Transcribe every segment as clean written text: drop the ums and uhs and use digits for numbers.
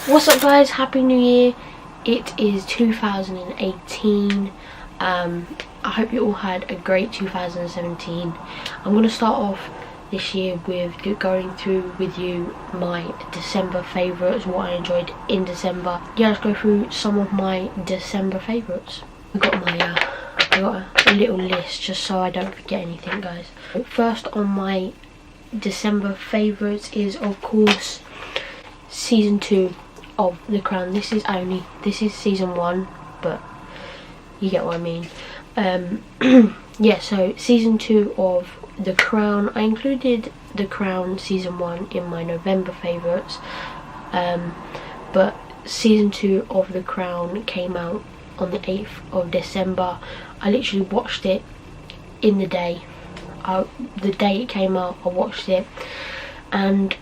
What's up guys, happy new year. It is 2018. I hope you all had a great 2017. I'm going to start off this year with going through with you my December favourites, what I enjoyed in December. Yeah, let's go through some of my December favourites. I got a little list just so I don't forget anything, guys. First on my December favourites is of course season 2 of The Crown. This is season 1, but you get what I mean. Yeah, so season 2 of The Crown. I included The Crown season 1 in my November favourites, but season 2 of The Crown came out on the 8th of December. I literally watched it in the day. The day it came out, I watched it, and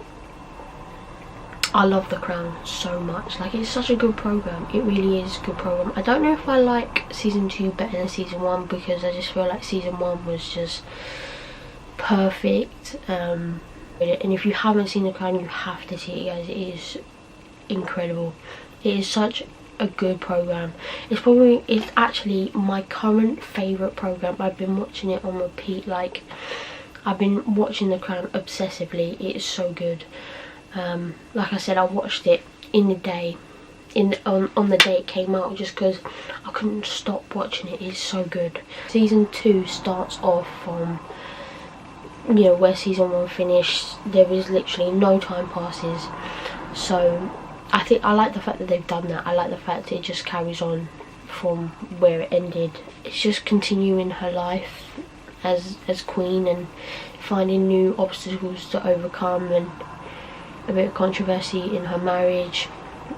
I love The Crown so much. Like, it's such a good program. It really is a good program. I don't know if I like season 2 better than season 1 because I just feel like season 1 was just perfect. And if you haven't seen The Crown, you have to see it, guys. It is incredible. It is such a good program. It's actually my current favourite program. I've been watching it on repeat. Like, I've been watching The Crown obsessively. It is so good. Like I said, I watched it in the day, on the day it came out, just because I couldn't stop watching it. It's so good. Season 2 starts off from, you know, where season 1 finished. There is literally no time passes, so I like the fact that they've done that. I like the fact that it just carries on from where it ended. It's just continuing her life as queen and finding new obstacles to overcome, and a bit of controversy in her marriage.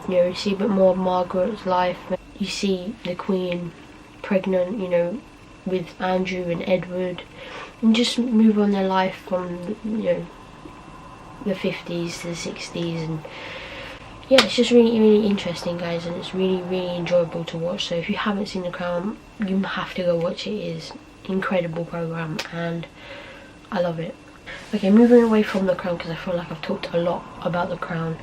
You know, you see a bit more of Margaret's life. You see the Queen pregnant, you know, with Andrew and Edward, and just move on their life from, you know, the 50s to the 60s. And yeah, it's just really interesting, guys, and it's really enjoyable to watch. So if you haven't seen The Crown, you have to go watch it. It is an incredible program and I love it. Okay, moving away from The Crown, because I feel like I've talked a lot about The Crown,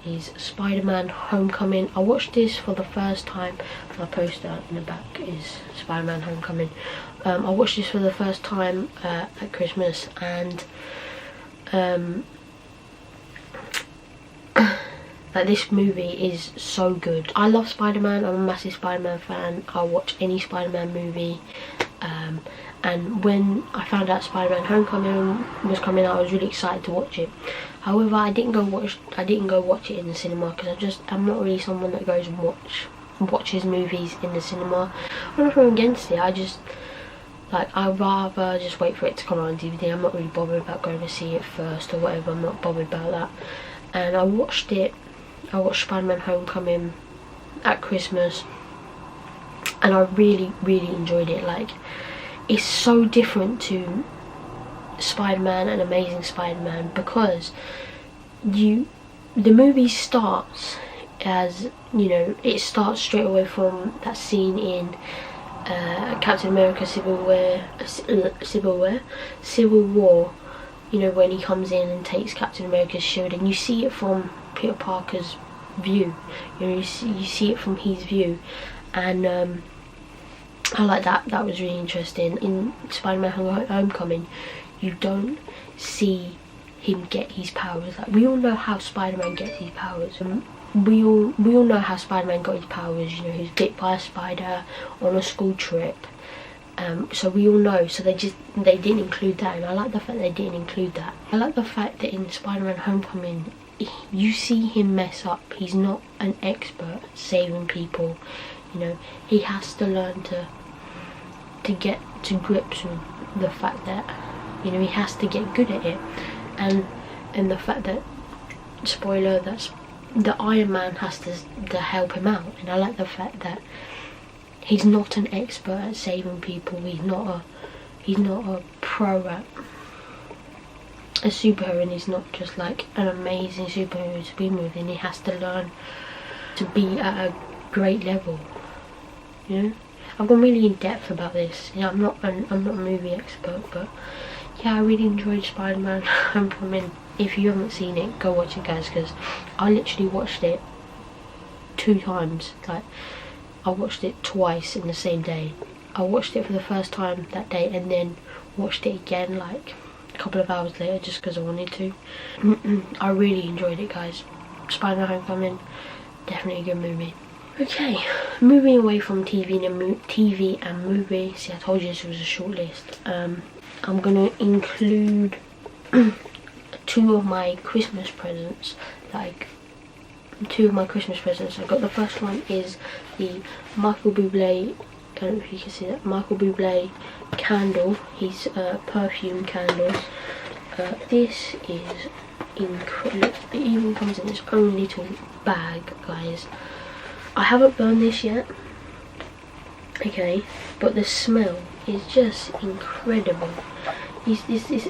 is Spider-Man Homecoming. I watched this for the first time. The poster in the back is Spider-Man Homecoming. I watched this for the first time at Christmas, and like, this movie is so good. I love Spider-Man. I'm a massive Spider-Man fan. I'll watch any Spider-Man movie. And when I found out Spider-Man Homecoming was coming out, I was really excited to watch it. However, I didn't go watch it in the cinema because I'm not really someone that goes and watches movies in the cinema. I'm not against it. I'd rather just wait for it to come out on DVD. I'm not really bothered about going to see it first or whatever. I'm not bothered about that. And I watched Spider-Man Homecoming at Christmas, and I really enjoyed it. Like, it's so different to Spider-Man and Amazing Spider-Man because the movie starts as, you know, it starts straight away from that scene in Captain America Civil War, you know, when he comes in and takes Captain America's shield, and you see it from Peter Parker's view. You know, you see it from his view, and I like that. That was really interesting. In Spider-Man Homecoming, you don't see him get his powers. Like, we all know how Spider-Man gets his powers. We all know how Spider-Man got his powers. You know, he was bit by a spider on a school trip. So we all know. So they didn't include that, and I like the fact they didn't include that. I like the fact that in Spider-Man Homecoming, you see him mess up. He's not an expert at saving people. You know, he has to learn to get to grips with the fact that, you know, he has to get good at it, and the fact that, spoiler, that's the Iron Man has to help him out. And I like the fact that he's not an expert at saving people. He's not a pro at a superhero, and he's not just like an amazing superhero to be with, and he has to learn to be at a great level. You know, I've gone really in depth about this. Yeah, I'm not a movie expert, but yeah, I really enjoyed Spider-Man Homecoming. if you haven't seen it, go watch it, guys, because I literally watched it 2 times. Like, I watched it twice in the same day. I watched it for the first time that day and then watched it again like a couple of hours later just because I wanted to. I really enjoyed it, guys. Spider-Man Homecoming, definitely a good movie. Okay, moving away from TV and movie. See, I told you this was a short list. I'm gonna include 2 of my Christmas presents. Like, 2 of my Christmas presents. I got, the first one is the Michael Bublé, I don't know if you can see that, Michael Bublé candle. His perfume candles. This is incredible. It even comes in its own little bag, guys. I haven't burned this yet, okay, but the smell is just incredible. This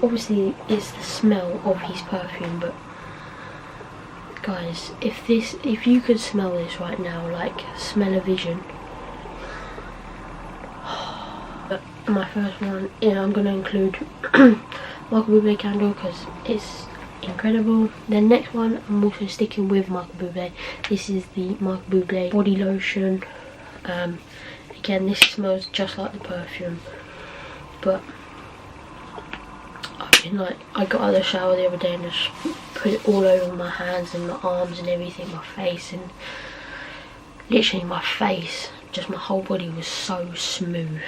obviously is the smell of his perfume, but guys, if you could smell this right now, like smell-o-vision. My first one, I'm gonna include Michael Bublé candle because it's incredible. The next one, I'm also sticking with Michael Bublé. This is the Michael Bublé body lotion. Again, this smells just like the perfume, but I got out of the shower the other day and just put it all over my hands and my arms and everything, my face, and literally my face, just my whole body was so smooth.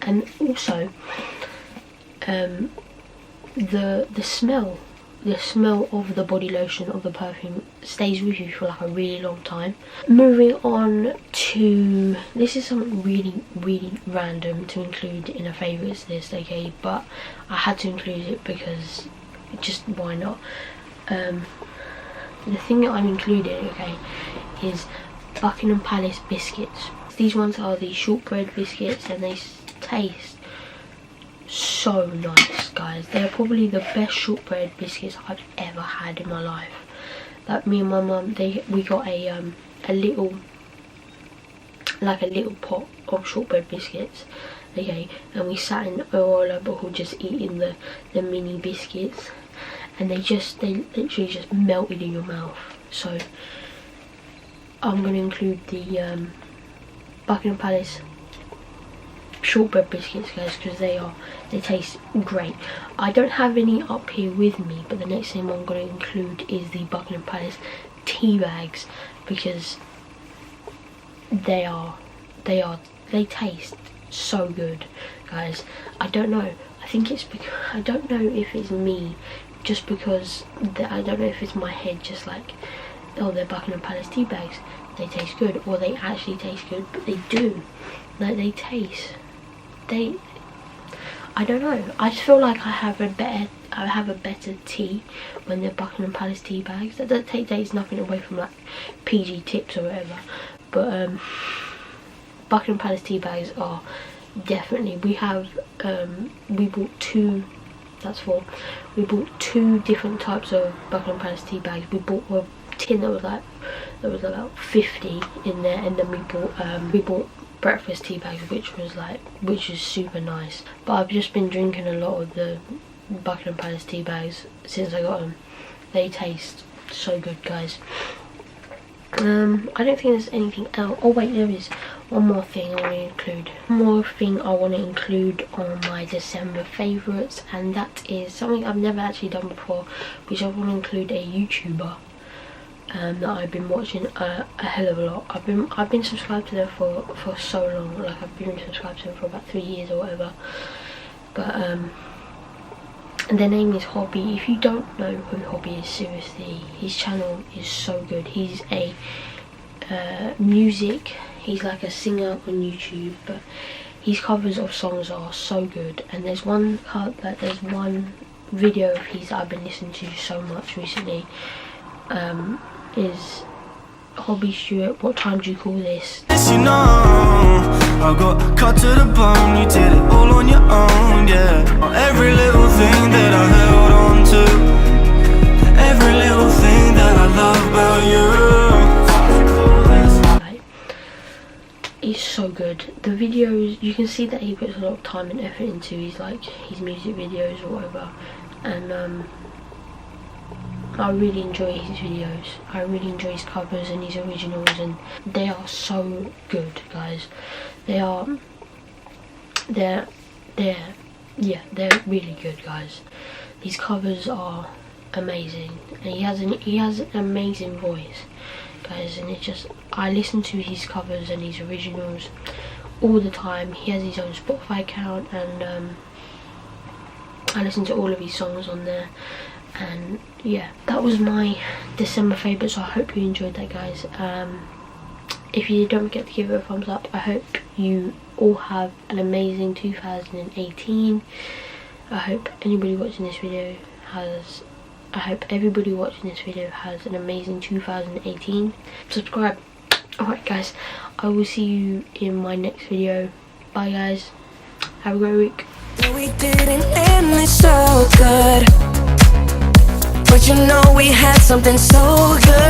And also the smell of the body lotion, of the perfume, stays with you for like a really long time. Moving on to, this is something really random to include in a favourites list, okay, but I had to include it because just why not. The thing that I'm including, okay, is Buckingham Palace biscuits. These ones are the shortbread biscuits and they taste so nice, guys. They're probably the best shortbread biscuits I've ever had in my life. Like, me and my mum, we got a little pot of shortbread biscuits, okay, and we sat in our neighbourhood just eating the mini biscuits, and they literally just melted in your mouth. So I'm going to include the Buckingham Palace shortbread biscuits, guys, because they taste great. I don't have any up here with me, but the next thing I'm going to include is the Buckingham Palace tea bags, because they taste so good, guys. I don't know, I think it's because, I don't know if it's me, just because I don't know if it's my head, just like, oh, they're Buckingham Palace tea bags, they taste good, or they actually taste good, but they do. Like, I don't know, I just feel like I have a better tea when they're Buckingham Palace tea bags. That takes nothing away from like PG tips or whatever, but Buckingham Palace tea bags are definitely, we bought 2, that's 4, we bought 2 different types of Buckingham Palace tea bags. We bought a tin that was about 50 in there, and then we bought breakfast tea bags, which is super nice. But I've just been drinking a lot of the Buckingham Palace tea bags since I got them. They taste so good, guys. I don't think there's anything else. Oh wait, there is one more thing I want to include. One more thing I want to include on my December favourites, and that is something I've never actually done before, which I want to include a YouTuber that I've been watching a hell of a lot. I've been subscribed to them for so long. Like, I've been subscribed to them for about 3 years or whatever. But their name is Hobby. If you don't know who Hobby is, seriously, his channel is so good. He's a he's like a singer on YouTube, but his covers of songs are so good. And there's one video of his that I've been listening to so much recently, is Hobby Stewart, What Time Do You Call This? Yes, you know, I got cut to the bone, you did it all on your own, yeah. Every little thing that I held on to, every little thing that I love about you. It's so good. The videos, you can see that he puts a lot of time and effort into his music videos or whatever, and I really enjoy his videos. I really enjoy his covers and his originals, and they are so good, guys. They're really good, guys. These covers are amazing, and he has an amazing voice, guys. And it's just, I listen to his covers and his originals all the time. He has his own Spotify account, and I listen to all of his songs on there. And yeah, that was my December favourite, so I hope you enjoyed that, guys. If you don't forget to give it a thumbs up. I hope you all have an amazing 2018. I hope everybody watching this video has an amazing 2018. Subscribe. Alright, guys, I will see you in my next video. Bye, guys. Have a great week. We didn't end this so good, but you know we had something so good.